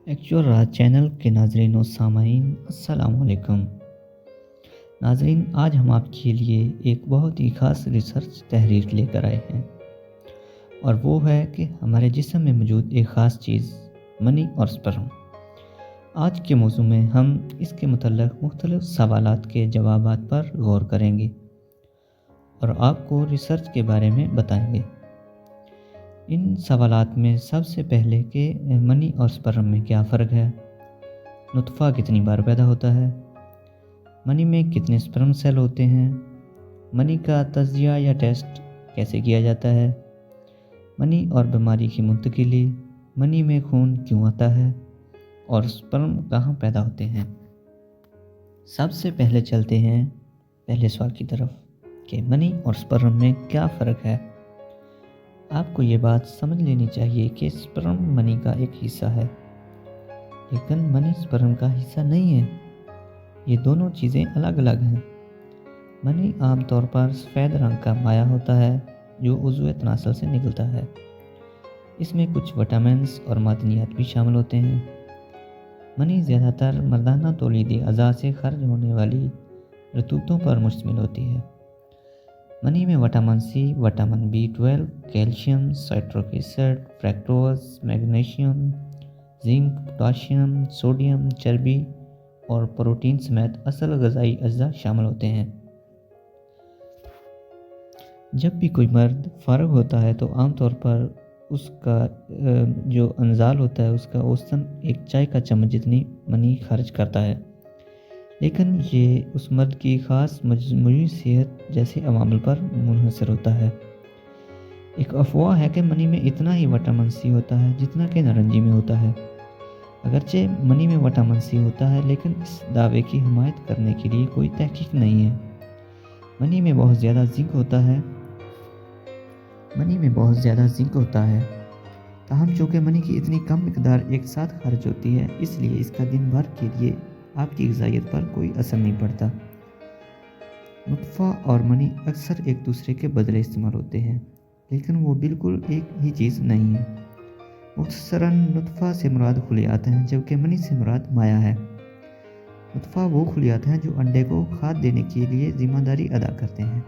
Actual راج channel کے ناظرین و سامعین السلام علیکم۔ ناظرین، آج ہم آپ کے لیے ایک بہت ہی خاص ریسرچ تحریر لے کر آئے ہیں، اور وہ ہے کہ ہمارے جسم میں موجود ایک خاص چیز منی اور سپرم۔ آج کے موضوع میں ہم اس کے متعلق مختلف سوالات کے جوابات پر غور کریں گے اور آپ کو ریسرچ کے بارے میں بتائیں گے۔ ان سوالات میں سب سے پہلے کہ منی اور سپرم میں کیا فرق ہے، نطفہ کتنی بار پیدا ہوتا ہے، منی میں کتنے سپرم سیل ہوتے ہیں، منی کا تجزیہ یا ٹیسٹ کیسے کیا جاتا ہے، منی اور بیماری کی منتقلی، منی میں خون کیوں آتا ہے، اور سپرم کہاں پیدا ہوتے ہیں۔ سب سے پہلے چلتے ہیں پہلے سوال کی طرف کہ منی اور سپرم میں کیا فرق ہے۔ آپ کو یہ بات سمجھ لینی چاہیے کہ سپرم منی کا ایک حصہ ہے، لیکن منی سپرم کا حصہ نہیں ہے۔ یہ دونوں چیزیں الگ الگ ہیں۔ منی عام طور پر سفید رنگ کا مائع ہوتا ہے جو عضو تناسل سے نکلتا ہے۔ اس میں کچھ وٹامنز اور معدنیات بھی شامل ہوتے ہیں۔ منی زیادہ تر مردانہ تولیدی اعضاء سے خارج ہونے والی رطوبتوں پر مشتمل ہوتی ہے۔ منی میں vitamin C, vitamin B12، calcium, citric acid, fructose, magnesium, zinc, potassium, sodium, چربی اور پروٹین سمیت اصل غذائی اجزاء شامل ہوتے ہیں۔ جب بھی کوئی مرد فارغ ہوتا ہے تو عام طور پر اس کا جو انزال ہوتا ہے اس کا اوسطاً ایک چائے کا چمچ جتنی منی خارج کرتا ہے، لیکن یہ اس مرد کی خاص مجموعی صحت جیسے عوامل پر منحصر ہوتا ہے۔ ایک افواہ ہے کہ منی میں اتنا ہی وٹامن سی ہوتا ہے جتنا کہ نارنجی میں ہوتا ہے۔ اگرچہ منی میں وٹامن سی ہوتا ہے، لیکن اس دعوے کی حمایت کرنے کے لیے کوئی تحقیق نہیں ہے۔ منی میں بہت زیادہ زنک ہوتا ہے، تاہم چونکہ منی کی اتنی کم مقدار ایک ساتھ خارج ہوتی ہے، اس لیے اس کا دن بھر کے لیے آپ کی غذائیت پر کوئی اثر نہیں پڑتا۔ نطفہ اور منی اکثر ایک دوسرے کے بدلے استعمال ہوتے ہیں، لیکن وہ بالکل ایک ہی چیز نہیں ہے۔ مختصراً نطفہ سے مراد خلیات ہیں، جبکہ منی سے مراد مائع ہے۔ نطفہ وہ خلیات ہیں جو انڈے کو کھاد دینے کے لیے ذمہ داری ادا کرتے ہیں۔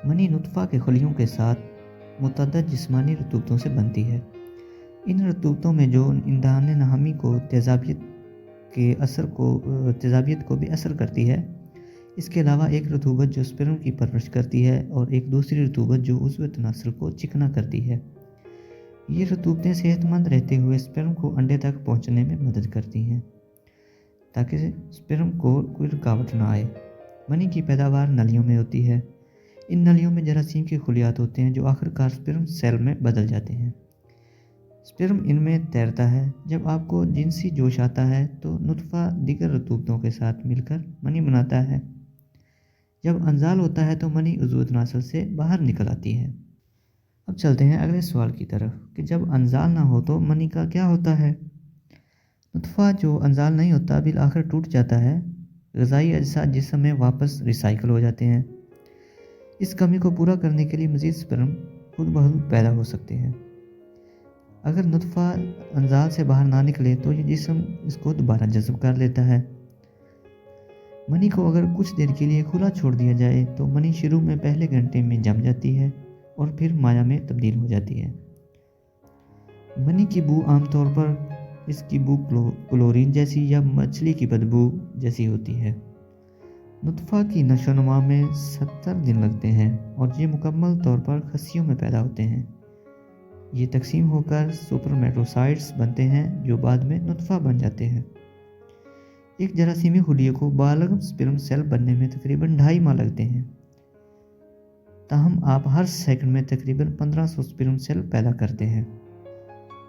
منی نطفہ کے خلیوں کے ساتھ متعدد جسمانی رطوبتوں سے بنتی ہے۔ ان رطوبتوں میں جو اندھان نہمی کو تیزابیت کو بھی اثر کرتی ہے، اس کے علاوہ ایک رطوبت جو سپرم کی پرورش کرتی ہے اور ایک دوسری رطوبت جو عضو تناسل کو چکنا کرتی ہے۔ یہ رطوبتیں صحت مند رہتے ہوئے سپرم کو انڈے تک پہنچنے میں مدد کرتی ہیں تاکہ سپرم کو کوئی رکاوٹ نہ آئے۔ منی کی پیداوار نلیوں میں ہوتی ہے۔ ان نلیوں میں جراثیم کے خلیات ہوتے ہیں جو آخر کار سپرم سیل میں بدل جاتے ہیں۔ سپرم ان میں تیرتا ہے۔ جب آپ کو جنسی جوش آتا ہے تو نطفہ دیگر رطوبتوں کے ساتھ مل کر منی بناتا ہے۔ جب انزال ہوتا ہے تو منی عضو تناسل سے باہر نکل آتی ہے۔ اب چلتے ہیں اگلے سوال کی طرف کہ جب انزال نہ ہو تو منی کا کیا ہوتا ہے۔ نطفہ جو انزال نہیں ہوتا بالآخر ٹوٹ جاتا ہے۔ غذائی اجزاء جسم میں واپس ریسائیکل ہو جاتے ہیں۔ اس کمی کو پورا کرنے کے لیے مزید سپرم خود بخود پیدا ہو سکتے ہیں۔ اگر نطفہ انزال سے باہر نہ نکلے تو یہ جسم اس کو دوبارہ جذب کر لیتا ہے۔ منی کو اگر کچھ دیر کے لیے کھلا چھوڑ دیا جائے تو منی شروع میں پہلے گھنٹے میں جم جاتی ہے اور پھر مائع میں تبدیل ہو جاتی ہے۔ منی کی بو عام طور پر اس کی بو کلورین جیسی یا مچھلی کی بدبو جیسی ہوتی ہے۔ نطفہ کی نشو و نما میں 70 دن لگتے ہیں اور یہ مکمل طور پر خصیوں میں پیدا ہوتے ہیں۔ یہ تقسیم ہو کر سپرمیٹوسائٹس بنتے ہیں جو بعد میں نطفہ بن جاتے ہیں۔ ایک جراثیمی خلیے کو بالغ سپرم سیل بننے میں تقریباً 2.5 ماہ لگتے ہیں، تاہم آپ ہر سیکنڈ میں تقریباً 1500 سپرم سیل پیدا کرتے ہیں۔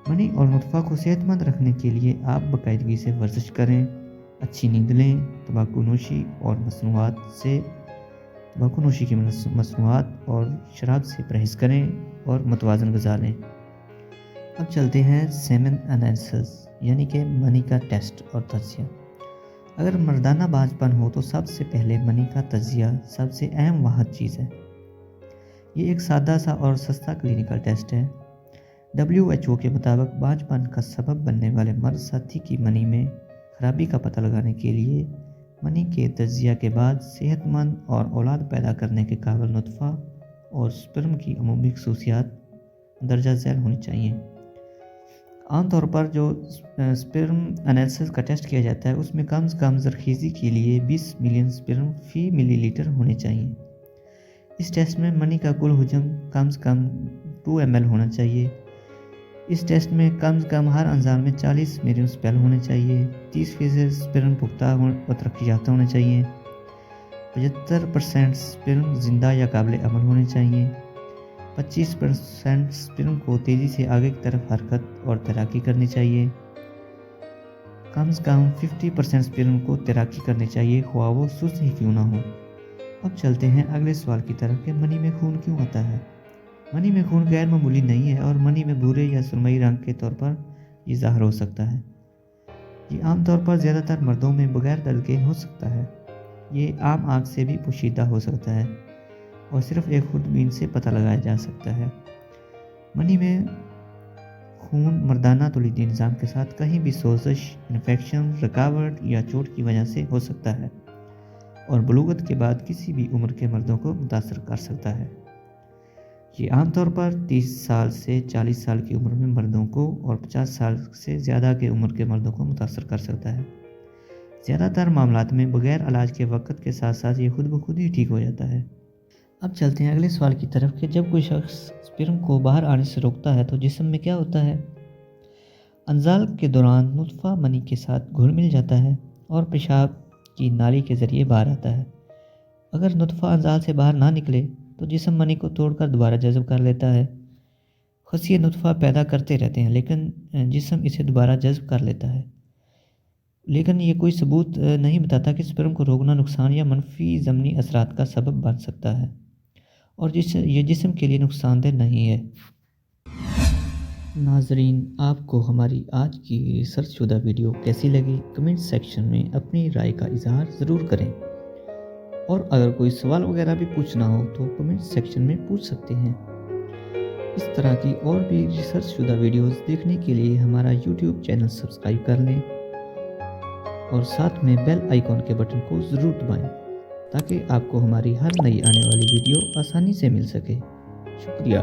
منی اور نطفہ کو صحت مند رکھنے کے لیے آپ باقاعدگی سے ورزش کریں، اچھی نیند لیں، تمباکو نوشی کی مصنوعات اور شراب سے پرہیز کریں اور متوازن غذا لیں۔ اب چلتے ہیں سیمن انالیسس یعنی کہ منی کا ٹیسٹ اور تجزیہ۔ اگر مردانہ بانجھپن ہو تو سب سے پہلے منی کا تجزیہ سب سے اہم واحد چیز ہے۔ یہ ایک سادہ سا اور سستا کلینکل ٹیسٹ ہے۔ WHO کے مطابق بانجھپن کا سبب بننے والے مرض ساتھی کی منی میں خرابی کا پتہ لگانے کے لیے منی کے تجزیہ کے بعد صحت مند اور اولاد پیدا کرنے کے قابل نطفہ اور سپرم کی عمومی خصوصیات درجہ ذیل ہونی چاہیے۔ عام طور پر جو سپرم انالیسس کا ٹیسٹ کیا جاتا ہے اس میں کم از کم زرخیزی کے لیے 20 ملین سپرم فی ملی لیٹر ہونے چاہیے۔ اس ٹیسٹ میں منی کا کل حجم کم از کم 2 ml ہونا چاہیے۔ اس ٹیسٹ میں کم از کم ہر انزال میں 40 ملین سپیل ہونے چاہیے۔ 30% سپرم پختہ اور ترقی یافتہ ہونے چاہیے۔ 75% سپرم زندہ یا قابل عمل ہونے چاہیے۔ 25% سپرم کو تیزی سے آگے کی طرف حرکت اور تیراکی کرنی چاہیے۔ کم از کم 50% سپرم کو تیراکی کرنی چاہیے، خواہ وہ سست ہی کیوں نہ ہو۔ اب چلتے ہیں اگلے سوال کی طرف کہ منی میں خون کیوں آتا ہے۔ منی میں خون غیر معمولی نہیں ہے اور منی میں بھورے یا سرمئی رنگ کے طور پر یہ ظاہر ہو سکتا ہے۔ یہ عام طور پر زیادہ تر مردوں میں بغیر درد کے ہو سکتا ہے۔ یہ عام آنکھ سے بھی پوشیدہ ہو سکتا ہے اور صرف ایک خودبین سے پتہ لگایا جا سکتا ہے۔ منی میں خون مردانہ تولیدی نظام کے ساتھ کہیں بھی سوزش، انفیکشن، رکاوٹ یا چوٹ کی وجہ سے ہو سکتا ہے اور بلوغت کے بعد کسی بھی عمر کے مردوں کو متاثر کر سکتا ہے۔ یہ عام طور پر 30 سال سے 40 سال کی عمر میں مردوں کو اور 50 سال سے زیادہ کی عمر کے مردوں کو متاثر کر سکتا ہے۔ زیادہ تر معاملات میں بغیر علاج کے وقت کے ساتھ ساتھ یہ خود بخود ہی ٹھیک ہو جاتا ہے۔ اب چلتے ہیں اگلے سوال کی طرف کہ جب کوئی شخص سپرم کو باہر آنے سے روکتا ہے تو جسم میں کیا ہوتا ہے؟ انزال کے دوران نطفہ منی کے ساتھ گھل مل جاتا ہے اور پیشاب کی نالی کے ذریعے باہر آتا ہے۔ اگر نطفہ انزال سے باہر نہ نکلے تو جسم منی کو توڑ کر دوبارہ جذب کر لیتا ہے۔ خصیے نطفہ پیدا کرتے رہتے ہیں لیکن جسم اسے دوبارہ جذب کر لیتا ہے، لیکن یہ کوئی ثبوت نہیں بتاتا کہ سپرم کو روکنا نقصان یا منفی ضمنی اثرات کا سبب بن سکتا ہے اور یہ جسم کے لیے نقصان دہ نہیں ہے۔ ناظرین، آپ کو ہماری آج کی ریسرچ شدہ ویڈیو کیسی لگی؟ کمنٹ سیکشن میں اپنی رائے کا اظہار ضرور کریں، اور اگر کوئی سوال وغیرہ بھی پوچھنا ہو تو کمنٹ سیکشن میں پوچھ سکتے ہیں۔ اس طرح کی اور بھی ریسرچ شدہ ویڈیوز دیکھنے کے لیے ہمارا یوٹیوب چینل سبسکرائب کر لیں اور ساتھ میں بیل آئیکن کے بٹن کو ضرور دبائیں تاکہ آپ کو ہماری ہر نئی آنے والی ویڈیو آسانی سے مل سکے۔ شکریہ۔